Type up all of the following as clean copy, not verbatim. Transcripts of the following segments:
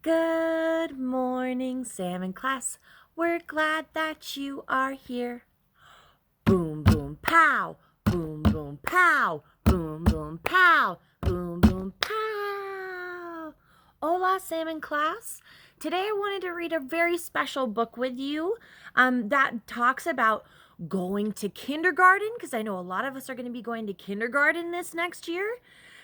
Good morning, Salmon class. We're glad that you are here. Boom, boom, pow. Boom, boom, pow. Boom, boom, pow. Boom, boom, pow. Hola, Salmon class. Today I wanted to read a very special book with you that talks about going to kindergarten, because I know a lot of us are going to be going to kindergarten this next year,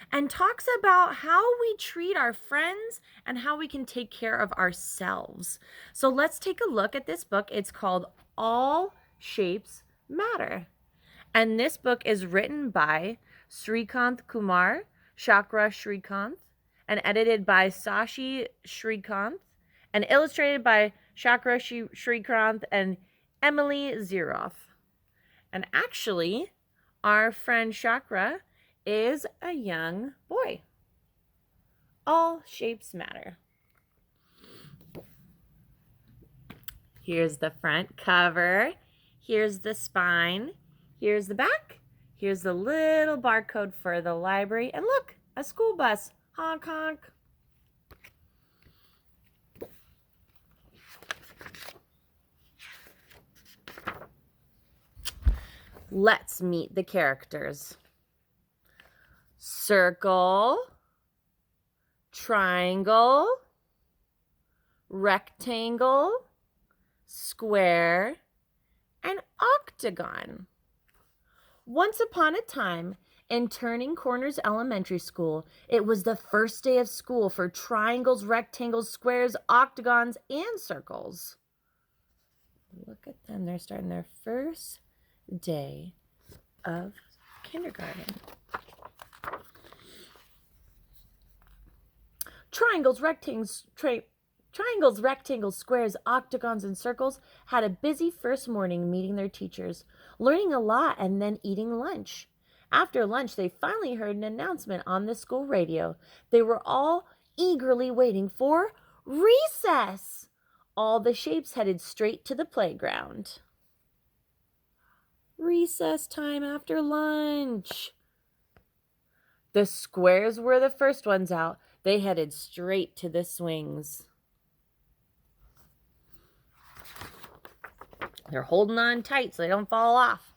and talks about how we treat our friends and how we can take care of ourselves. So let's take a look at this book. It's called All Shapes Matter. And this book is written by Srikanth Kumar, Chakra Srikanth, and edited by Sashi Srikanth, and illustrated by Chakra Srikanth and Emily Ziroff. And actually, our friend Chakra is a young boy. All shapes matter. Here's the front cover. Here's the spine. Here's the back. Here's the little barcode for the library. And look, a school bus. Honk, honk. Let's meet the characters. Circle, triangle, rectangle, square, and octagon. Once upon a time, in Turning Corners Elementary School, it was the first day of school for triangles, rectangles, squares, octagons, and circles. Look at them. They're starting their first day of kindergarten. Triangles, rectangles, squares, octagons, and circles had a busy first morning meeting their teachers, learning a lot, and then eating lunch. After lunch, they finally heard an announcement on the school radio. They were all eagerly waiting for recess. All the shapes headed straight to the playground. Recess time after lunch. The squares were the first ones out. They headed straight to the swings. They're holding on tight so they don't fall off.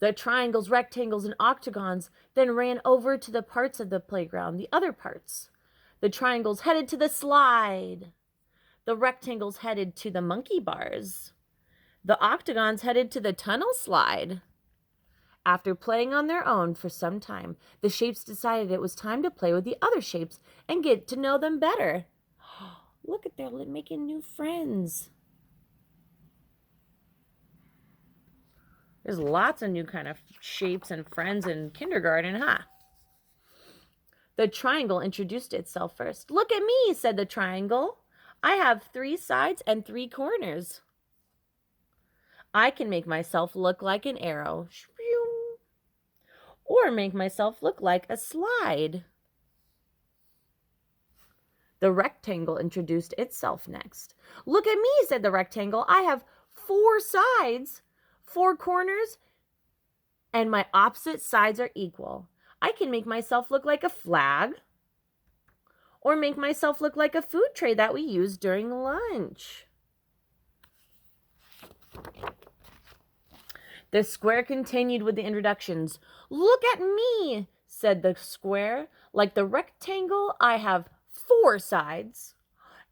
The triangles, rectangles, and octagons then ran over to the parts of the playground, the other parts. The triangles headed to the slide. The rectangles headed to the monkey bars. The octagons headed to the tunnel slide. After playing on their own for some time, the shapes decided it was time to play with the other shapes and get to know them better. Look at they're making new friends. There's lots of new kind of shapes and friends in kindergarten, huh? The triangle introduced itself first. Look at me, said the triangle. I have 3 sides and 3 corners. I can make myself look like an arrow, or make myself look like a slide. The rectangle introduced itself next. Look at me, said the rectangle. I have 4 sides, 4 corners, and my opposite sides are equal. I can make myself look like a flag, or make myself look like a food tray that we use during lunch. The square continued with the introductions. Look at me, said the square. Like the rectangle, I have 4 sides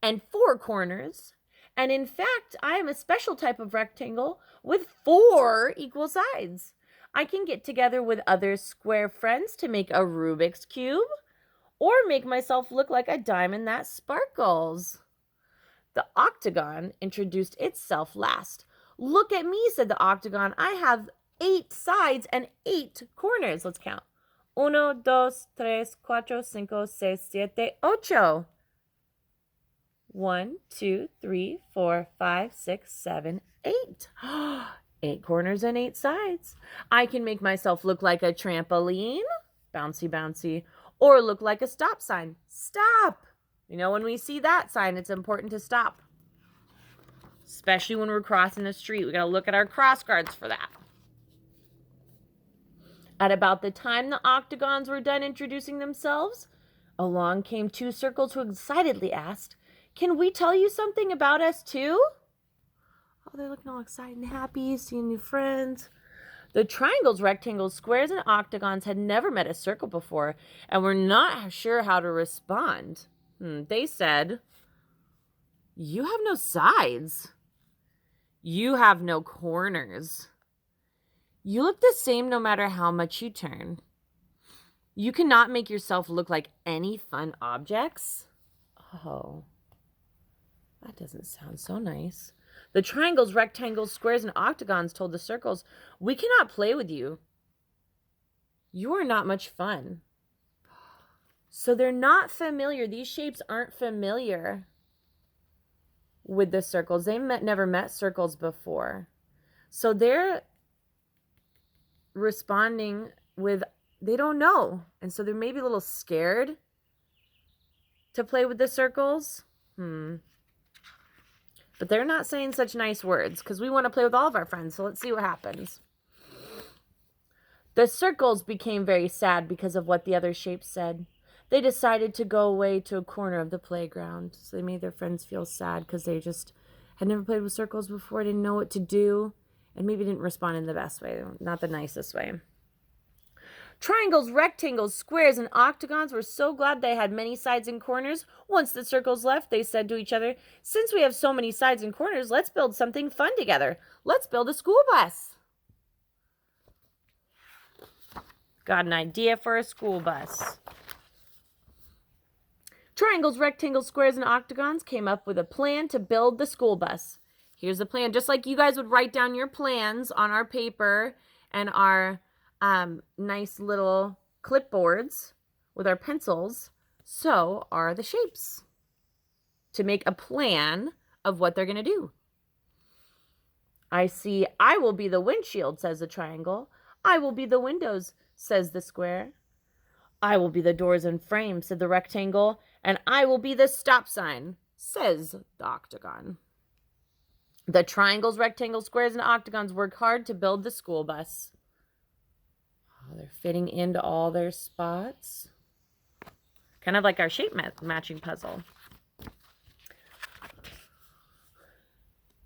and 4 corners. And in fact, I am a special type of rectangle with 4 equal sides. I can get together with other square friends to make a Rubik's Cube, or make myself look like a diamond that sparkles. The octagon introduced itself last. Look at me, said the octagon. I have 8 sides and 8 corners. Let's count. 1, 2, 3, 4, 5, 6, 7, 8. 1, 2, 3, 4, 5, 6, 7, 8. 8 corners and 8 sides. I can make myself look like a trampoline, bouncy, bouncy, or look like a stop sign. Stop. You know, when we see that sign, it's important to stop. Especially when we're crossing the street. We got to look at our cross guards for that. At about the time the octagons were done introducing themselves, Along came two circles who excitedly asked, "Can we tell you something about us too?" Oh, they're looking all excited and happy, seeing new friends. The triangles, rectangles, squares, and octagons had never met a circle before and were not sure how to respond. They said, "You have no sides. You have no corners. You look the same no matter how much you turn. You cannot make yourself look like any fun objects." Oh, that doesn't sound so nice. The triangles, rectangles, squares, and octagons told the circles, "We cannot play with you. You are not much fun." So they're not familiar. These shapes aren't familiar with the circles. They never met circles before. So they're responding with, they don't know. And so they're maybe a little scared to play with the circles. But they're not saying such nice words because we want to play with all of our friends. So let's see what happens. The circles became very sad because of what the other shapes said. They decided to go away to a corner of the playground. So they made their friends feel sad because they just had never played with circles before, didn't know what to do, and maybe didn't respond in the best way, not the nicest way. Triangles, rectangles, squares, and octagons were so glad they had many sides and corners. Once the circles left, they said to each other, "Since we have so many sides and corners, let's build something fun together. Let's build a school bus." Got an idea for a school bus. Triangles, rectangles, squares, and octagons came up with a plan to build the school bus. Here's the plan. Just like you guys would write down your plans on our paper and our nice little clipboards with our pencils, so are the shapes to make a plan of what they're going to do. "I see I will be the windshield," says the triangle. "I will be the windows," says the square. "I will be the doors and frames," said the rectangle. "And I will be the stop sign," says the octagon. The triangles, rectangles, squares, and octagons worked hard to build the school bus. Oh, they're fitting into all their spots. Kind of like our shape matching puzzle.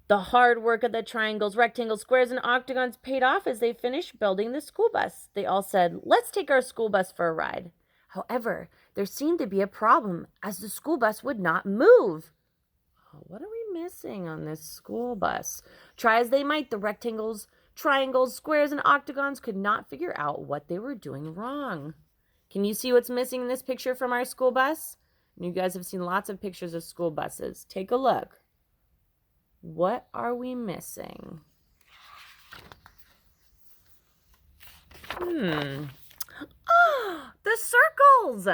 The hard work of the triangles, rectangles, squares, and octagons paid off as they finished building the school bus. They all said, "Let's take our school bus for a ride." However, there seemed to be a problem as the school bus would not move. Oh, what are we missing on this school bus? Try as they might, the rectangles, triangles, squares, and octagons could not figure out what they were doing wrong. Can you see what's missing in this picture from our school bus? And you guys have seen lots of pictures of school buses. Take a look. What are we missing? The circles!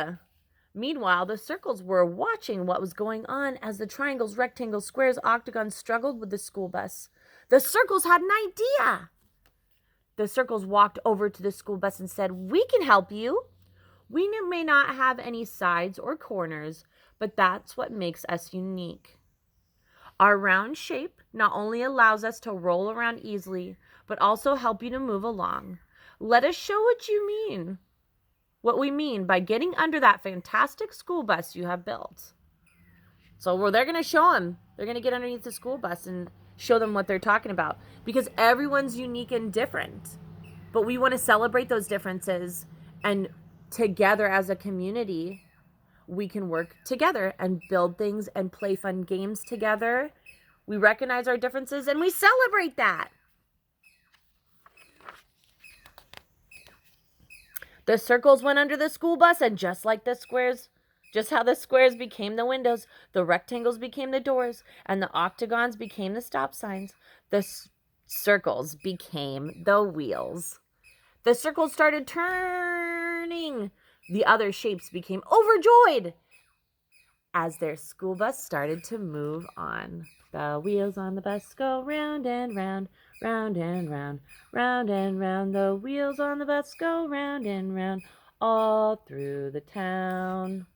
Meanwhile, the circles were watching what was going on as the triangles, rectangles, squares, octagons struggled with the school bus. The circles had an idea. The circles walked over to the school bus and said, "We can help you. We may not have any sides or corners, but that's what makes us unique. Our round shape not only allows us to roll around easily, but also help you to move along. Let us show what we mean by getting under that fantastic school bus you have built." So they're going to show them. They're going to get underneath the school bus and show them what they're talking about, because everyone's unique and different. But we want to celebrate those differences, and together as a community, we can work together and build things and play fun games together. We recognize our differences and we celebrate that. The circles went under the school bus, and just how the squares became the windows, the rectangles became the doors, and the octagons became the stop signs, the circles became the wheels. The circles started turning. The other shapes became overjoyed as their school bus started to move on. The wheels on the bus go round and round, round and round, round and round. The wheels on the bus go round and round, all through the town.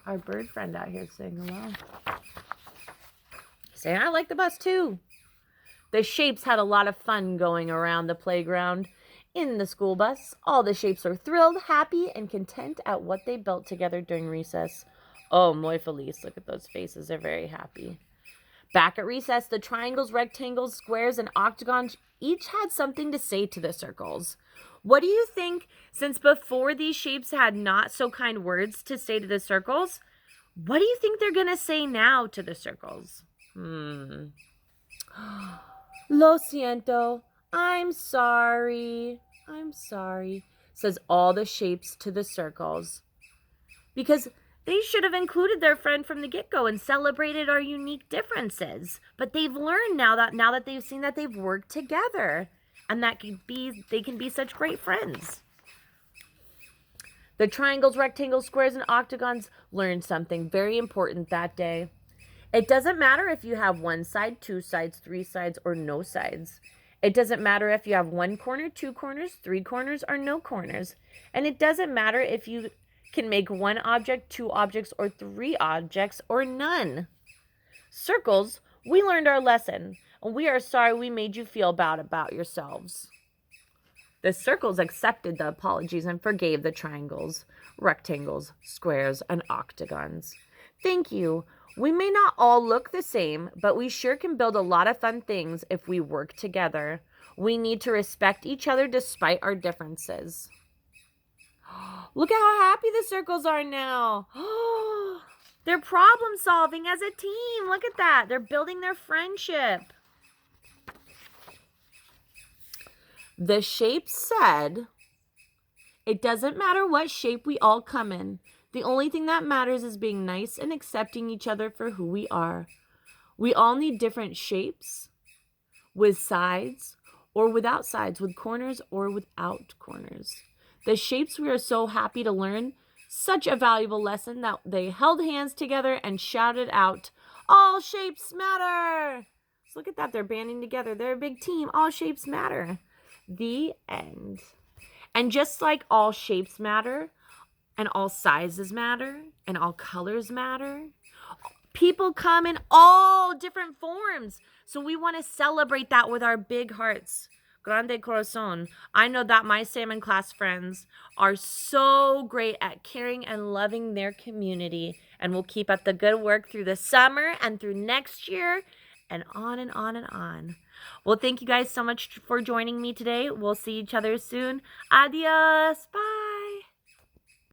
Our bird friend out here saying hello. Saying, "I like the bus too." The shapes had a lot of fun going around the playground. In the school bus, all the shapes are thrilled, happy, and content at what they built together during recess. Oh, muy feliz. Look at those faces. They're very happy. Back at recess, the triangles, rectangles, squares, and octagons each had something to say to the circles. What do you think, since before these shapes had not so kind words to say to the circles, what do you think they're going to say now to the circles? Lo siento. I'm sorry. I'm sorry, says all the shapes to the circles. Because they should have included their friend from the get-go and celebrated our unique differences. But they've learned now that they've seen that they've worked together and that they can be such great friends. The triangles, rectangles, squares, and octagons learned something very important that day. It doesn't matter if you have one side, two sides, three sides, or no sides. It doesn't matter if you have one corner, two corners, three corners, or no corners. And it doesn't matter if you can make one object, two objects, or three objects, or none. Circles, we learned our lesson, and we are sorry we made you feel bad about yourselves. The circles accepted the apologies and forgave the triangles, rectangles, squares, and octagons. Thank you. We may not all look the same, but we sure can build a lot of fun things if we work together. We need to respect each other despite our differences. Look at how happy the circles are now. They're problem solving as a team. Look at that. They're building their friendship. The shapes said, it doesn't matter what shape we all come in. The only thing that matters is being nice and accepting each other for who we are. We all need different shapes, with sides or without sides, with corners or without corners. The shapes we are so happy to learn, such a valuable lesson that they held hands together and shouted out, all shapes matter. So look at that, they're banding together. They're a big team. All shapes matter. The end. And just like all shapes matter, and all sizes matter, and all colors matter, people come in all different forms. So we want to celebrate that with our big hearts. Grande corazón. I know that my salmon class friends are so great at caring and loving their community, and will keep up the good work through the summer and through next year and on and on and on. Well, thank you guys so much for joining me today. We'll see each other soon. Adios. Bye.